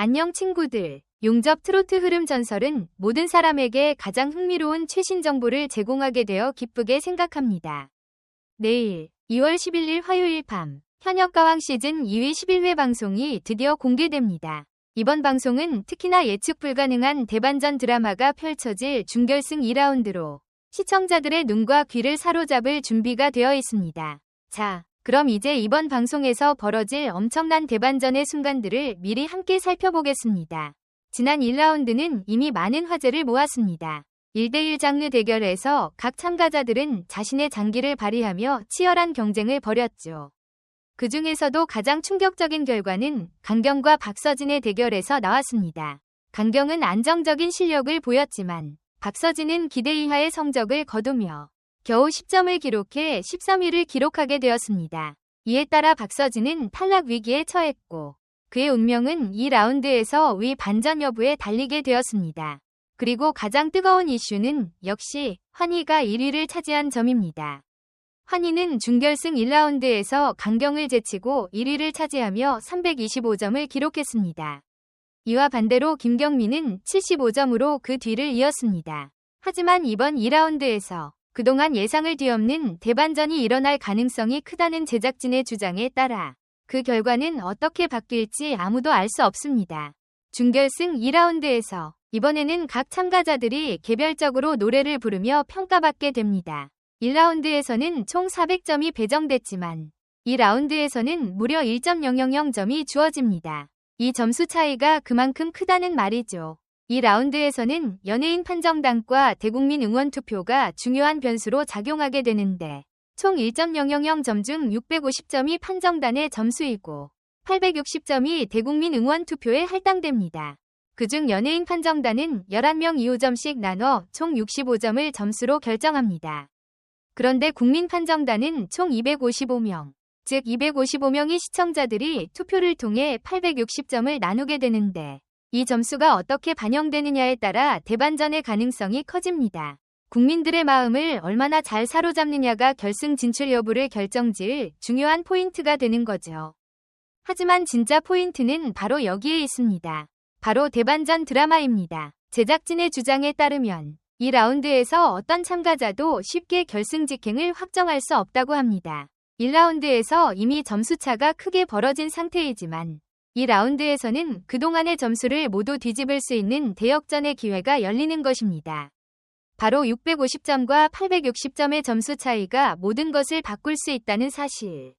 안녕 친구들. 용접 트로트 흐름 전설은 모든 사람에게 가장 흥미로운 최신 정보를 제공하게 되어 기쁘게 생각합니다. 내일 2월 11일 화요일 밤 현역가왕 시즌 2위 11회 방송이 드디어 공개됩니다. 이번 방송은 특히나 예측 불가능한 대반전 드라마가 펼쳐질 준결승 2라운드로 시청자들의 눈과 귀를 사로잡을 준비가 되어 있습니다. 자, 그럼 이제 이번 방송에서 벌어질 엄청난 대반전의 순간들을 미리 함께 살펴보겠습니다. 지난 1라운드는 이미 많은 화제를 모았습니다. 1대1 장르 대결에서 각 참가자들은 자신의 장기를 발휘하며 치열한 경쟁을 벌였죠. 그 중에서도 가장 충격적인 결과는 강경과 박서진의 대결에서 나왔습니다. 강경은 안정적인 실력을 보였지만 박서진은 기대 이하의 성적을 거두며 겨우 10점을 기록해 13위를 기록하게 되었습니다. 이에 따라 박서진은 탈락 위기에 처했고 그의 운명은 2라운드에서 위 반전 여부에 달리게 되었습니다. 그리고 가장 뜨거운 이슈는 역시 환희가 1위를 차지한 점입니다. 환희는 준결승 1라운드에서 강경을 제치고 1위를 차지하며 325점을 기록했습니다. 이와 반대로 김경민은 75점으로 그 뒤를 이었습니다. 하지만 이번 2라운드에서 그동안 예상을 뒤엎는 대반전이 일어날 가능성이 크다는 제작진의 주장에 따라 그 결과는 어떻게 바뀔지 아무도 알 수 없습니다. 준결승 2라운드에서 이번에는 각 참가자들이 개별적으로 노래를 부르며 평가받게 됩니다. 1라운드에서는 총 400점이 배정됐지만 2라운드에서는 무려 1.000점이 주어집니다. 이 점수 차이가 그만큼 크다는 말이죠. 2라운드에서는 연예인 판정단과 대국민 응원투표가 중요한 변수로 작용하게 되는데 총 1.000점 중 650점이 판정단의 점수이고 860점이 대국민 응원투표에 할당됩니다. 그중 연예인 판정단은 11명 2호점씩 나눠 총 65점을 점수로 결정합니다. 그런데 국민 판정단은 총 255명, 즉 255명의 시청자들이 투표를 통해 860점을 나누게 되는데 이 점수가 어떻게 반영되느냐에 따라 대반전의 가능성이 커집니다. 국민들의 마음을 얼마나 잘 사로잡느냐가 결승 진출 여부를 결정지을 중요한 포인트가 되는 거죠. 하지만 진짜 포인트는 바로 여기에 있습니다. 바로 대반전 드라마입니다. 제작진의 주장에 따르면 2라운드에서 어떤 참가자도 쉽게 결승 직행을 확정할 수 없다고 합니다. 1라운드에서 이미 점수차가 크게 벌어진 상태이지만 2라운드에서는 그동안의 점수를 모두 뒤집을 수 있는 대역전의 기회가 열리는 것입니다. 바로 650점과 860점의 점수 차이가 모든 것을 바꿀 수 있다는 사실.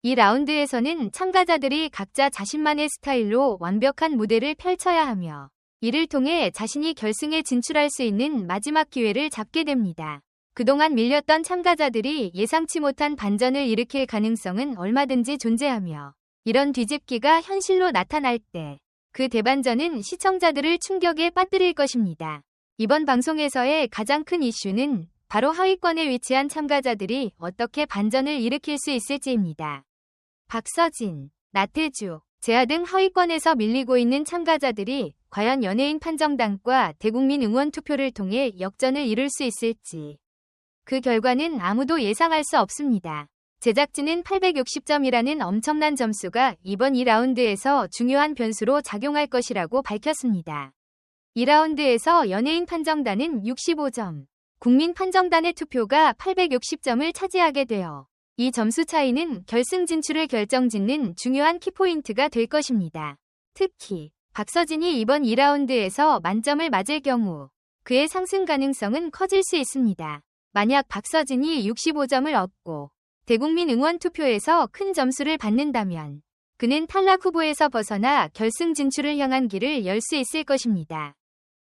2라운드에서는 참가자들이 각자 자신만의 스타일로 완벽한 무대를 펼쳐야 하며 이를 통해 자신이 결승에 진출할 수 있는 마지막 기회를 잡게 됩니다. 그동안 밀렸던 참가자들이 예상치 못한 반전을 일으킬 가능성은 얼마든지 존재하며 이런 뒤집기가 현실로 나타날 때 그 대반전은 시청자들을 충격에 빠뜨릴 것입니다. 이번 방송에서의 가장 큰 이슈는 바로 하위권에 위치한 참가자들이 어떻게 반전을 일으킬 수 있을지입니다. 박서진, 나태주, 재하 등 하위권에서 밀리고 있는 참가자들이 과연 연예인 판정단과 대국민 응원 투표를 통해 역전을 이룰 수 있을지. 그 결과는 아무도 예상할 수 없습니다. 제작진은 860점이라는 엄청난 점수가 이번 2라운드에서 중요한 변수로 작용할 것이라고 밝혔습니다. 2라운드에서 연예인 판정단은 65점, 국민 판정단의 투표가 860점을 차지하게 되어 이 점수 차이는 결승 진출을 결정짓는 중요한 키포인트가 될 것입니다. 특히 박서진이 이번 2라운드에서 만점을 맞을 경우 그의 상승 가능성은 커질 수 있습니다. 만약 박서진이 65점을 얻고 대국민 응원 투표에서 큰 점수를 받는다면 그는 탈락 후보에서 벗어나 결승 진출을 향한 길을 열 수 있을 것입니다.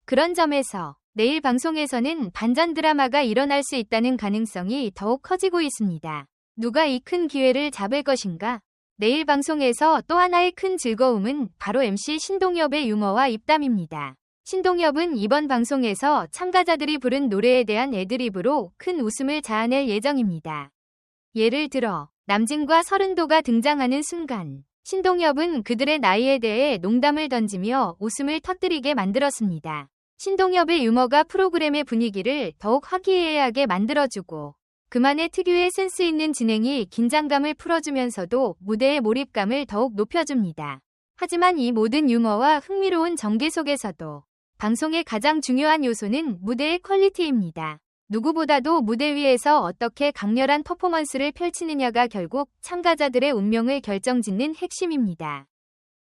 그런 점에서 내일 방송에서는 반전 드라마가 일어날 수 있다는 가능성이 더욱 커지고 있습니다. 누가 이 큰 기회를 잡을 것인가? 내일 방송에서 또 하나의 큰 즐거움은 바로 MC 신동엽의 유머와 입담입니다. 신동엽은 이번 방송에서 참가자들이 부른 노래에 대한 애드립으로 큰 웃음을 자아낼 예정입니다. 예를 들어 남진과 서른도가 등장하는 순간 신동엽은 그들의 나이에 대해 농담을 던지며 웃음을 터뜨리게 만들었습니다. 신동엽의 유머가 프로그램의 분위기를 더욱 화기애애하게 만들어주고 그만의 특유의 센스 있는 진행이 긴장감을 풀어주면서도 무대의 몰입감을 더욱 높여줍니다. 하지만 이 모든 유머와 흥미로운 전개 속에서도 방송의 가장 중요한 요소는 무대의 퀄리티입니다. 누구보다도 무대 위에서 어떻게 강렬한 퍼포먼스를 펼치느냐가 결국 참가자들의 운명을 결정짓는 핵심입니다.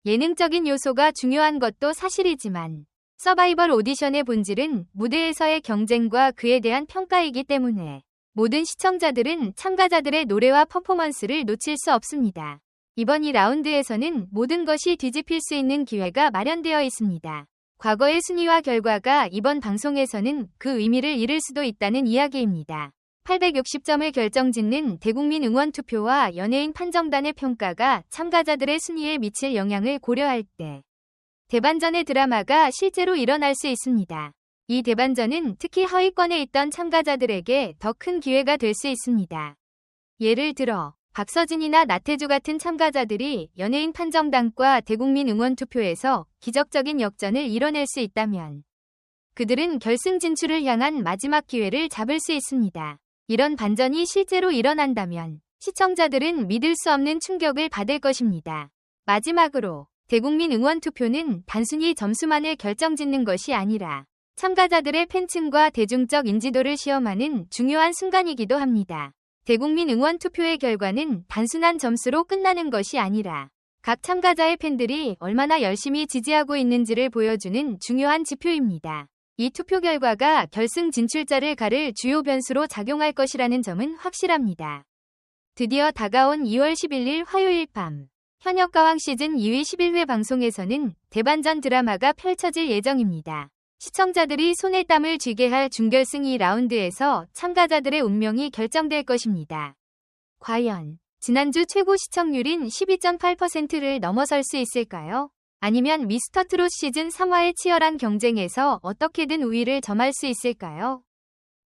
예능적인 요소가 중요한 것도 사실이지만 서바이벌 오디션의 본질은 무대에서의 경쟁과 그에 대한 평가이기 때문에 모든 시청자들은 참가자들의 노래와 퍼포먼스를 놓칠 수 없습니다. 이번 2라운드에서는 모든 것이 뒤집힐 수 있는 기회가 마련되어 있습니다. 과거의 순위와 결과가 이번 방송에서는 그 의미를 잃을 수도 있다는 이야기입니다. 860점을 결정짓는 대국민 응원투표와 연예인 판정단의 평가가 참가자들의 순위에 미칠 영향을 고려할 때 대반전의 드라마가 실제로 일어날 수 있습니다. 이 대반전은 특히 하위권에 있던 참가자들에게 더 큰 기회가 될 수 있습니다. 예를 들어 박서진이나 나태주 같은 참가자들이 연예인 판정단과 대국민 응원투표에서 기적적인 역전을 이뤄낼 수 있다면 그들은 결승 진출을 향한 마지막 기회를 잡을 수 있습니다. 이런 반전이 실제로 일어난다면 시청자들은 믿을 수 없는 충격을 받을 것입니다. 마지막으로 대국민 응원투표는 단순히 점수만을 결정짓는 것이 아니라 참가자들의 팬층과 대중적 인지도를 시험하는 중요한 순간이기도 합니다. 대국민 응원투표의 결과는 단순한 점수로 끝나는 것이 아니라 각 참가자의 팬들이 얼마나 열심히 지지하고 있는지를 보여주는 중요한 지표입니다. 이 투표 결과가 결승 진출자를 가를 주요 변수로 작용할 것이라는 점은 확실합니다. 드디어 다가온 2월 11일 화요일 밤 현역가왕 시즌 2위 11회 방송에서는 대반전 드라마가 펼쳐질 예정입니다. 시청자들이 손에 땀을 쥐게 할 준결승 2라운드에서 참가자들의 운명이 결정될 것입니다. 과연 지난주 최고 시청률인 12.8%를 넘어설 수 있을까요? 아니면 미스터트롯 시즌 3화의 치열한 경쟁에서 어떻게든 우위를 점할 수 있을까요?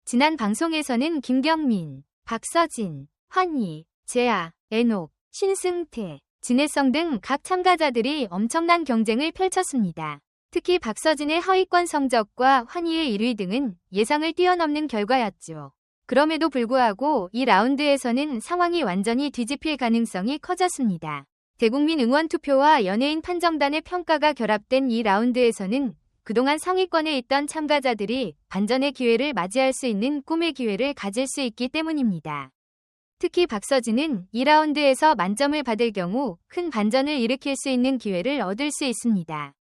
지난 방송에서는 김경민, 박서진, 환희, 재아, 애녹, 신승태, 진혜성 등 각 참가자들이 엄청난 경쟁을 펼쳤습니다. 특히 박서진의 하위권 성적과 환희의 1위 등은 예상을 뛰어넘는 결과였죠. 그럼에도 불구하고 이 라운드에서는 상황이 완전히 뒤집힐 가능성이 커졌습니다. 대국민 응원투표와 연예인 판정단의 평가가 결합된 이 라운드에서는 그동안 상위권에 있던 참가자들이 반전의 기회를 맞이할 수 있는 꿈의 기회를 가질 수 있기 때문입니다. 특히 박서진은 2라운드에서 만점을 받을 경우 큰 반전을 일으킬 수 있는 기회를 얻을 수 있습니다.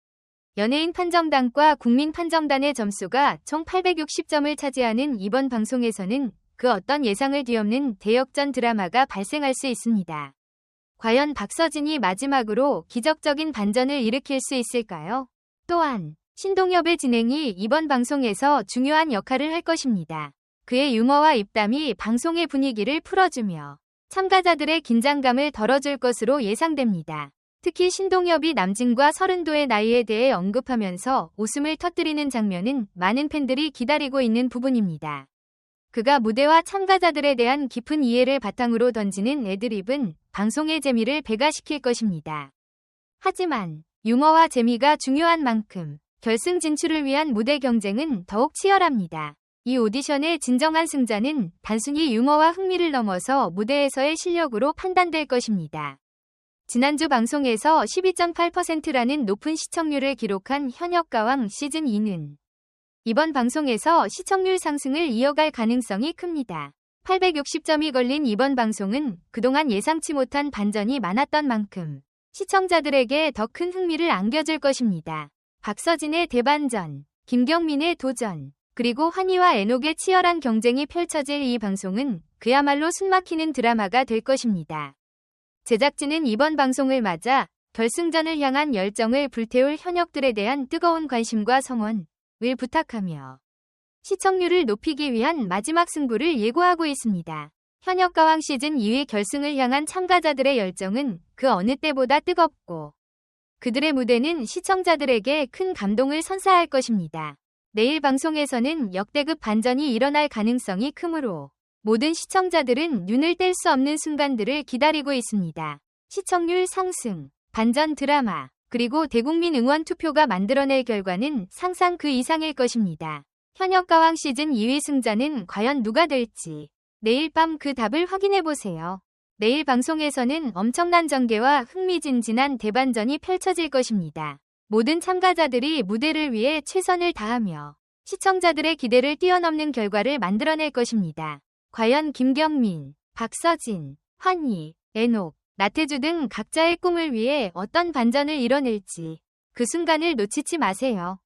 연예인 판정단과 국민 판정단의 점수가 총 860점을 차지하는 이번 방송에서는 그 어떤 예상을 뒤엎는 대역전 드라마가 발생할 수 있습니다. 과연 박서진이 마지막으로 기적적인 반전을 일으킬 수 있을까요? 또한 신동엽의 진행이 이번 방송에서 중요한 역할을 할 것입니다. 그의 유머와 입담이 방송의 분위기를 풀어주며 참가자들의 긴장감을 덜어줄 것으로 예상됩니다. 특히 신동엽이 남진과 서른도의 나이에 대해 언급하면서 웃음을 터뜨리는 장면은 많은 팬들이 기다리고 있는 부분입니다. 그가 무대와 참가자들에 대한 깊은 이해를 바탕으로 던지는 애드립은 방송의 재미를 배가시킬 것입니다. 하지만 유머와 재미가 중요한 만큼 결승 진출을 위한 무대 경쟁은 더욱 치열합니다. 이 오디션의 진정한 승자는 단순히 유머와 흥미를 넘어서 무대에서의 실력으로 판단될 것입니다. 지난주 방송에서 12.8%라는 높은 시청률을 기록한 현역가왕 시즌2는 이번 방송에서 시청률 상승을 이어갈 가능성이 큽니다. 860점이 걸린 이번 방송은 그동안 예상치 못한 반전이 많았던 만큼 시청자들에게 더 큰 흥미를 안겨줄 것입니다. 박서진의 대반전, 김경민의 도전, 그리고 환희와 애녹의 치열한 경쟁이 펼쳐질 이 방송은 그야말로 숨막히는 드라마가 될 것입니다. 제작진은 이번 방송을 맞아 결승전을 향한 열정을 불태울 현역들에 대한 뜨거운 관심과 성원을 부탁하며 시청률을 높이기 위한 마지막 승부를 예고하고 있습니다. 현역가왕 시즌 2위 결승을 향한 참가자들의 열정은 그 어느 때보다 뜨겁고 그들의 무대는 시청자들에게 큰 감동을 선사할 것입니다. 내일 방송에서는 역대급 반전이 일어날 가능성이 크므로 모든 시청자들은 눈을 뗄 수 없는 순간들을 기다리고 있습니다. 시청률 상승, 반전 드라마, 그리고 대국민 응원 투표가 만들어낼 결과는 상상 그 이상일 것입니다. 현역가왕 시즌 2위 승자는 과연 누가 될지 내일 밤 그 답을 확인해보세요. 내일 방송에서는 엄청난 전개와 흥미진진한 대반전이 펼쳐질 것입니다. 모든 참가자들이 무대를 위해 최선을 다하며 시청자들의 기대를 뛰어넘는 결과를 만들어낼 것입니다. 과연 김경민, 박서진, 환희, 애녹, 나태주 등 각자의 꿈을 위해 어떤 반전을 이뤄낼지 그 순간을 놓치지 마세요.